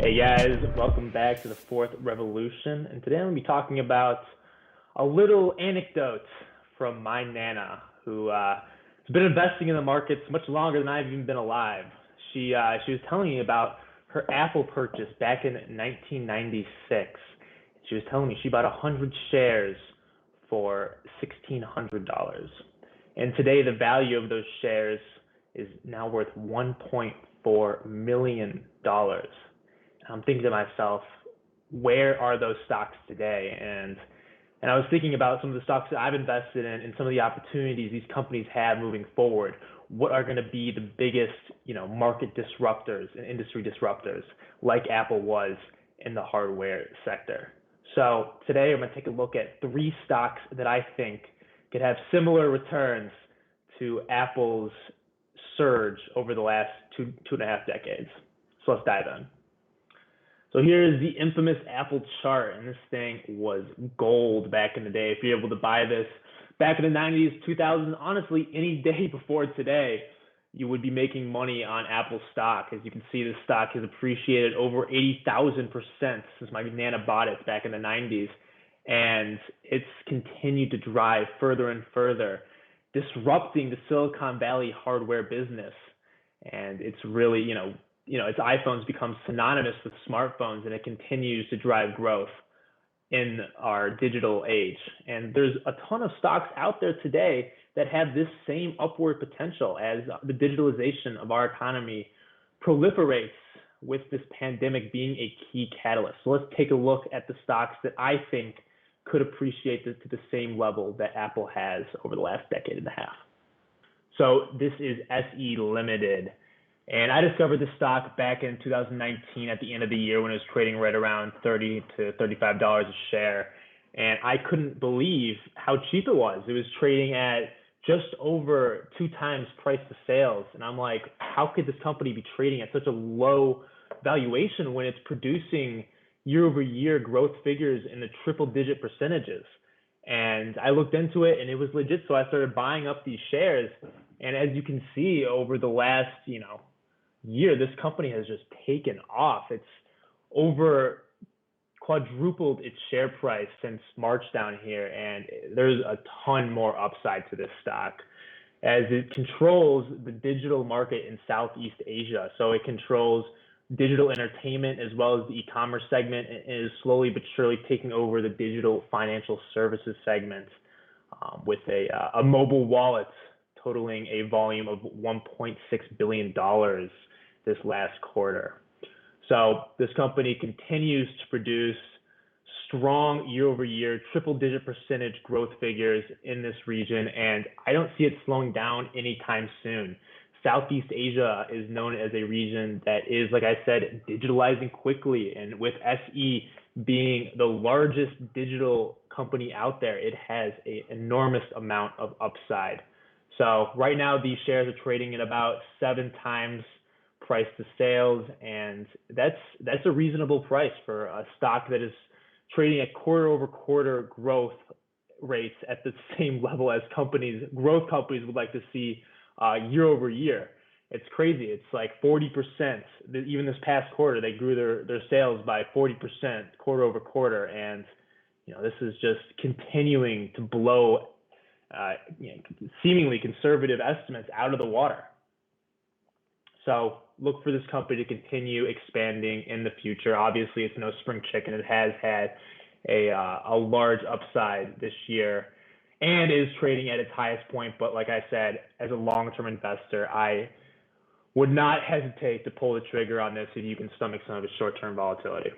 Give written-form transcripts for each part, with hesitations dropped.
Hey guys, welcome back to the Fourth Revolution. And today I'm going to be talking about a little anecdote from my Nana, who has been investing in the markets much longer than I've even been alive. She was telling me about her Apple purchase back in 1996. She was telling me she bought 100 shares for $1,600. And today the value of those shares is now worth $1.4 million. I'm thinking to myself, where are those stocks today? And I was thinking about some of the stocks that I've invested in and some of the opportunities these companies have moving forward. What are going to be the biggest, market disruptors and industry disruptors like Apple was in the hardware sector? So today I'm going to take a look at three stocks that I think could have similar returns to Apple's surge over the last two and a half decades. So let's dive in. So here's the infamous Apple chart, and this thing was gold back in the day. If you're able to buy this back in the 90s, 2000s, honestly, any day before today, you would be making money on Apple stock. As you can see, this stock has appreciated over 80,000% since my Nana bought it back in the 90s, and it's continued to drive further and further, disrupting the Silicon Valley hardware business. And it's really, its iPhones become synonymous with smartphones, and it continues to drive growth in our digital age. And there's a ton of stocks out there today that have this same upward potential as the digitalization of our economy proliferates, with this pandemic being a key catalyst. So let's take a look at the stocks that I think could appreciate to the same level that Apple has over the last decade and a half. So this is SE Limited. And I discovered this stock back in 2019 at the end of the year when it was trading right around $30 to $35 a share. And I couldn't believe how cheap it was. It was trading at just over 2 times price to sales. And I'm like, how could this company be trading at such a low valuation when it's producing year over year growth figures in the triple digit percentages? And I looked into it and it was legit. So I started buying up these shares. And as you can see, over the last, year, this company has just taken off. It's over quadrupled its share price since March down here, and there's a ton more upside to this stock as it controls the digital market in Southeast Asia. So it controls digital entertainment as well as the e-commerce segment, and is slowly but surely taking over the digital financial services segment with a mobile wallet totaling a volume of $1.6 billion this last quarter. So this company continues to produce strong year-over-year, triple-digit percentage growth figures in this region, and I don't see it slowing down anytime soon. Southeast Asia is known as a region that is, like I said, digitalizing quickly, and with SE being the largest digital company out there, it has an enormous amount of upside. So right now, these shares are trading at about 7 times price to sales, and that's a reasonable price for a stock that is trading at quarter over quarter growth rates at the same level as growth companies would like to see year over year. It's crazy. It's like 40%. Even this past quarter, they grew their sales by 40% quarter over quarter, and this is just continuing to blow seemingly conservative estimates out of the water. So look for this company to continue expanding in the future. Obviously, it's no spring chicken. It has had a large upside this year and is trading at its highest point. But like I said, as a long-term investor, I would not hesitate to pull the trigger on this if you can stomach some of its short-term volatility.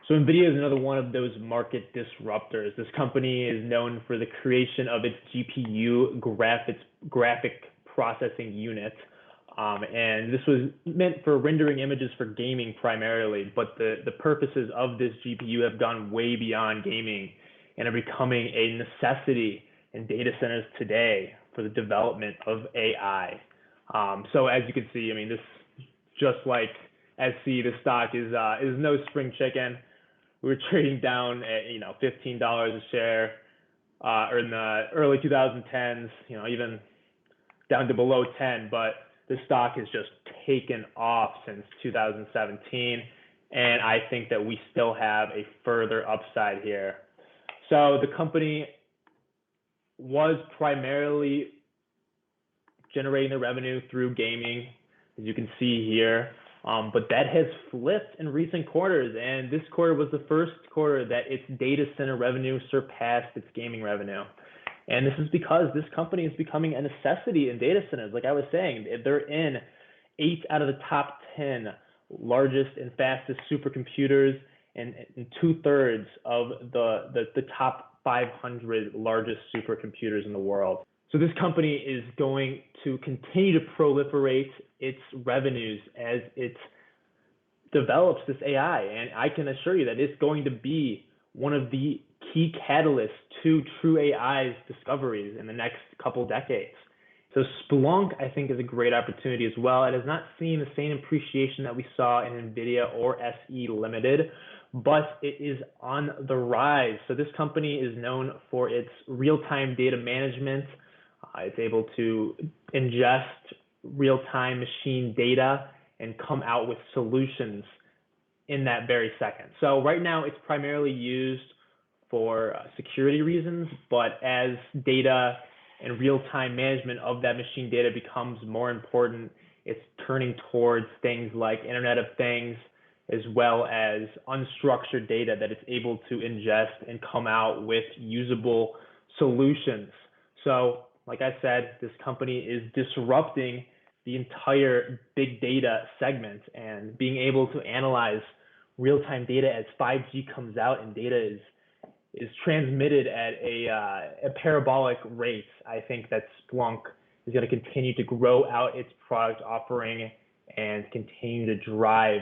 So NVIDIA is another one of those market disruptors. This company is known for the creation of its GPU graphic processing unit. And this was meant for rendering images for gaming primarily, but the purposes of this GPU have gone way beyond gaming and are becoming a necessity in data centers today for the development of AI. So as you can see, this just like SC, the stock is no spring chicken. We were trading down at $15 a share, or in the early 2010s, even down to below 10, but the stock has just taken off since 2017, And I think that we still have a further upside here. So the company was primarily generating the revenue through gaming, as you can see here. But that has flipped in recent quarters, and this quarter was the first quarter that its data center revenue surpassed its gaming revenue. And this is because this company is becoming a necessity in data centers. Like I was saying, they're in 8 out of the top 10 largest and fastest supercomputers, and 2/3 of the top 500 largest supercomputers in the world. So this company is going to continue to proliferate its revenues as it develops this AI. And I can assure you that it's going to be one of the key catalysts to true AI's discoveries in the next couple decades. So Splunk, I think, is a great opportunity as well. It has not seen the same appreciation that we saw in NVIDIA or SE Limited, but it is on the rise. So this company is known for its real-time data management. It's able to ingest real-time machine data and come out with solutions in that very second. So right now it's primarily used for security reasons, but as data and real-time management of that machine data becomes more important, it's turning towards things like Internet of Things, as well as unstructured data that it's able to ingest and come out with usable solutions. So like I said, this company is disrupting the entire big data segment, and being able to analyze real-time data as 5G comes out and data is transmitted at a parabolic rate. I think that Splunk is going to continue to grow out its product offering and continue to drive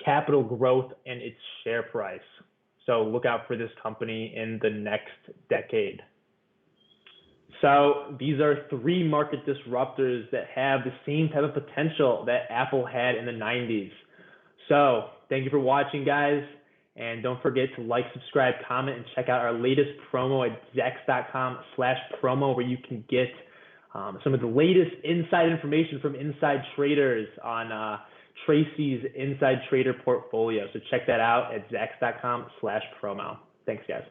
capital growth and its share price. So look out for this company in the next decade. So these are 3 market disruptors that have the same type of potential that Apple had in the 90s. So thank you for watching, guys. And don't forget to like, subscribe, comment, and check out our latest promo at Zacks.com/promo, where you can get some of the latest inside information from inside traders on Tracy's inside trader portfolio. So check that out at Zacks.com/promo. Thanks, guys.